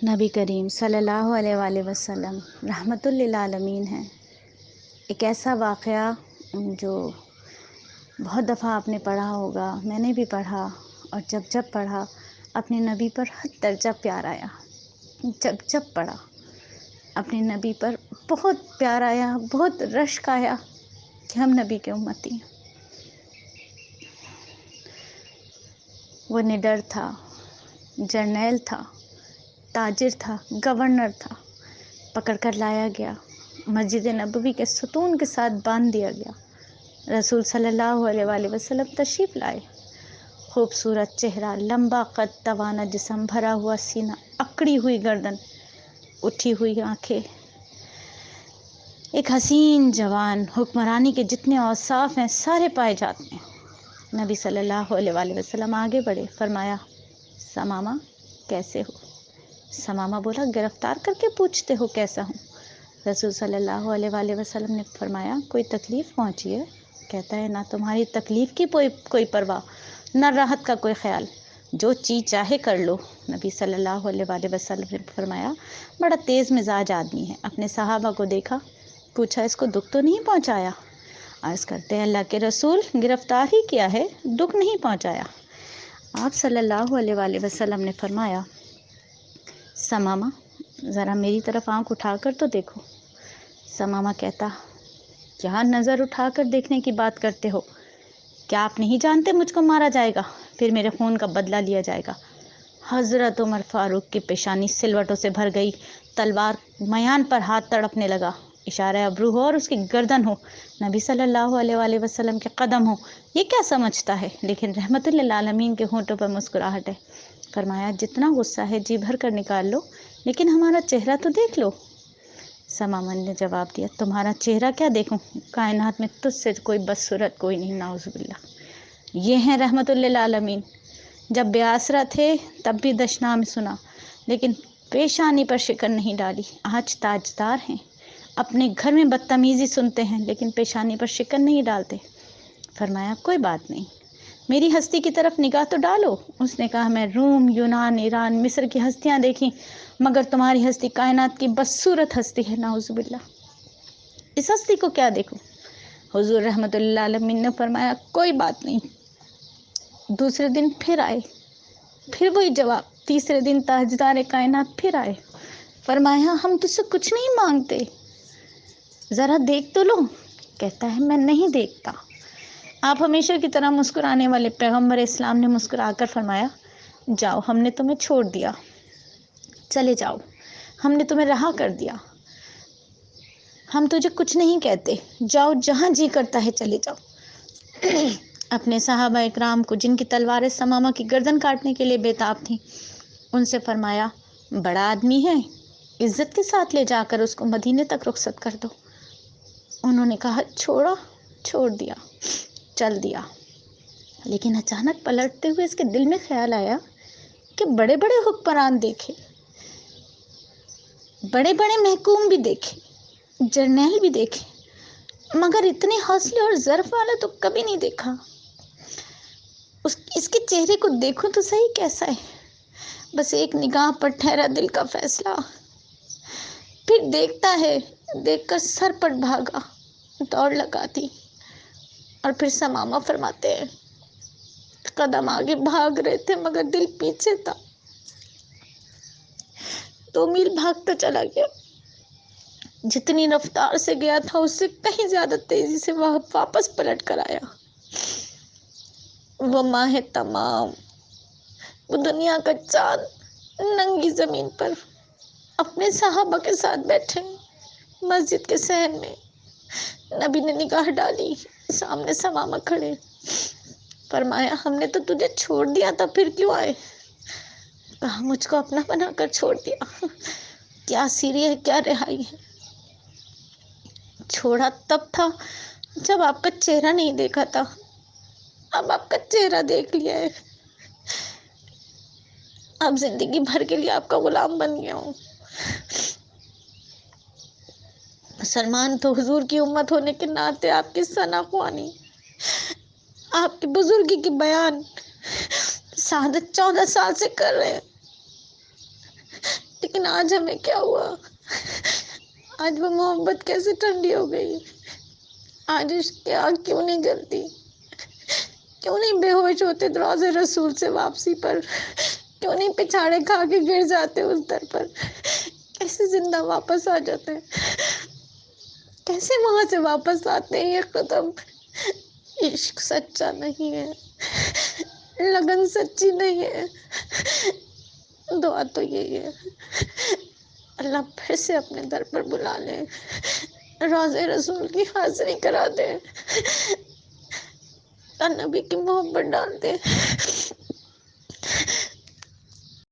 نبی کریم صلی اللہ علیہ وآلہ وسلم رحمۃ للعالمین ہیں۔ ایک ایسا واقعہ جو بہت دفعہ آپ نے پڑھا ہوگا، میں نے بھی پڑھا، اور جب پڑھا اپنے نبی پر حد درجہ پیار آیا۔ جب پڑھا اپنے نبی پر بہت پیار آیا، بہت رشک آیا کہ ہم نبی کے امتی ہیں۔ وہ نڈر تھا، جرنیل تھا، تاجر تھا، گورنر تھا، پکڑ کر لایا گیا، مسجد نبوی کے ستون کے ساتھ باندھ دیا گیا۔ رسول صلی اللہ علیہ وآلہ وسلم تشریف لائے۔ خوبصورت چہرہ، لمبا قد، توانا جسم، بھرا ہوا سینہ، اکڑی ہوئی گردن، اٹھی ہوئی آنکھیں، ایک حسین جوان، حکمرانی کے جتنے اوصاف ہیں سارے پائے جاتے ہیں۔ نبی صلی اللہ علیہ وآلہ وسلم آگے بڑھے، فرمایا ثمامہ کیسے ہو؟ ثمامہ بولا گرفتار کر کے پوچھتے ہو کیسا ہوں؟ رسول صلی اللہ علیہ وآلہ وسلم نے فرمایا کوئی تکلیف پہنچی ہے؟ کہتا ہے نہ تمہاری تکلیف کی کوئی پرواہ، نہ راحت کا کوئی خیال، جو چیز چاہے کر لو۔ نبی صلی اللہ علیہ وآلہ وسلم نے فرمایا بڑا تیز مزاج آدمی ہے۔ اپنے صحابہ کو دیکھا، پوچھا اس کو دکھ تو نہیں پہنچایا؟ عرض کرتے ہیں اللہ کے رسول گرفتار ہی کیا ہے، دکھ نہیں پہنچایا۔ آپ صلی اللہ علیہ وآلہ وسلم نے فرمایا ثمامہ ذرا میری طرف آنکھ اٹھا کر تو دیکھو۔ ثمامہ کہتا کیا نظر اٹھا کر دیکھنے کی بات کرتے ہو؟ کیا آپ نہیں جانتے مجھ کو مارا جائے گا، پھر میرے خون کا بدلہ لیا جائے گا؟ حضرت عمر فاروق کی پیشانی سلوٹوں سے بھر گئی، تلوار میان پر ہاتھ تڑپنے لگا، اشارہ ابرو ہو اور اس کی گردن ہو، نبی صلی اللہ علیہ وآلہ وسلم کے قدم ہو، یہ کیا سمجھتا ہے؟ لیکن رحمت للعالمین کے ہونٹوں پر مسکراہٹ ہے۔ فرمایا جتنا غصہ ہے جی بھر کر نکال لو، لیکن ہمارا چہرہ تو دیکھ لو۔ ثمامہ نے جواب دیا تمہارا چہرہ کیا دیکھوں، کائنات میں تجھ سے کوئی بدصورت کوئی نہیں، نعوذ باللہ۔ یہ ہیں رحمت للعالمین۔ جب بے آسرا تھے تب بھی دشنام سنا، لیکن پیشانی پر شکن نہیں ڈالی۔ آج تاجدار ہیں، اپنے گھر میں بدتمیزی سنتے ہیں لیکن پیشانی پر شکن نہیں ڈالتے۔ فرمایا کوئی بات نہیں، میری ہستی کی طرف نگاہ تو ڈالو۔ اس نے کہا میں روم، یونان، ایران، مصر کی ہستیاں دیکھیں، مگر تمہاری ہستی کائنات کی بدصورت ہستی ہے، نعوذ باللہ۔ اس ہستی کو کیا دیکھوں؟ حضور رحمت اللہ علیہ نے فرمایا کوئی بات نہیں۔ دوسرے دن پھر آئے، پھر وہی جواب۔ تیسرے دن تاجدار کائنات پھر آئے، فرمایا ہم تجھ سے کچھ نہیں مانگتے، ذرا دیکھ تو لو۔ کہتا ہے میں نہیں دیکھتا۔ آپ ہمیشہ کی طرح مسکرانے والے پیغمبر اسلام نے مسکرا کر فرمایا جاؤ ہم نے تمہیں چھوڑ دیا، چلے جاؤ، ہم نے تمہیں رہا کر دیا، ہم تجھے کچھ نہیں کہتے، جاؤ جہاں جی کرتا ہے چلے جاؤ۔ اپنے صحابہ اکرام کو جن کی تلواریں ثمامہ کی گردن کاٹنے کے لیے بےتاب تھیں، ان سے فرمایا بڑا آدمی ہے، عزت کے ساتھ لے جا کر اس کو مدینے تک رخصت کر دو۔ انہوں نے کہا چھوڑ دیا، چل دیا۔ لیکن اچانک پلٹتے ہوئے اس کے دل میں خیال آیا کہ بڑے بڑے حکمران دیکھے، بڑے بڑے محکوم بھی دیکھے، جرنیل بھی دیکھے، مگر اتنے حوصلے اور ظرف والا تو کبھی نہیں دیکھا۔ اس کے چہرے کو دیکھو تو صحیح کیسا ہے، بس ایک نگاہ پر ٹھہرا دل کا فیصلہ۔ پھر دیکھتا ہے، دیکھ کر سر پر بھاگا، دوڑ لگا دی۔ اور پھر ثمامہ فرماتے ہیں قدم آگے بھاگ رہے تھے مگر دل پیچھے تھا، 2 میل بھاگتا چلا گیا، جتنی رفتار سے گیا تھا اس سے کہیں زیادہ تیزی سے وہ واپس پلٹ کر آیا۔ وہ ماہ تمام، وہ دنیا کا چاند، ننگی زمین پر اپنے صحابہ کے ساتھ بیٹھے مسجد کے صحن میں۔ نبی نے نگاہ ڈالی، سامنے ثمامہ کھڑے، فرمایا ہم نے تو تجھے چھوڑ دیا تھا، پھر کیوں آئے؟ کہا مجھ کو اپنا بنا کر چھوڑ دیا، کیا سیری ہے، کیا رہائی ہے۔ چھوڑا تب تھا جب آپ کا چہرہ نہیں دیکھا تھا، اب آپ کا چہرہ دیکھ لیا ہے، اب زندگی بھر کے لیے آپ کا غلام بن گیا ہوں۔ مسلمان تو حضور کی امت ہونے کے ناطے آپ کی ثنا خوانی، آپ کی بزرگی کی بیان شہادت 14 سال سے کر رہے ہیں، لیکن لیکن آج ہمیں کیا ہوا؟ آج وہ محبت کیسے ٹھنڈی ہو گئی؟ آج عشق کی آگ کیوں نہیں جلتی؟ کیوں نہیں بے ہوش ہوتے دروازے رسول سے واپسی پر؟ کیوں نہیں پچھاڑے کھا کے گر جاتے اس در پر؟ کیسے زندہ واپس آ جاتے ہیں؟ کیسے وہاں سے واپس آتے ہیں یہ قدم؟ عشق سچا نہیں ہے، لگن سچی نہیں ہے۔ دعا تو یہی ہے اللہ پھر سے اپنے در پر بلا لے، روضے رسول کی حاضری کرا دے، نبی کی محبت ڈال دے،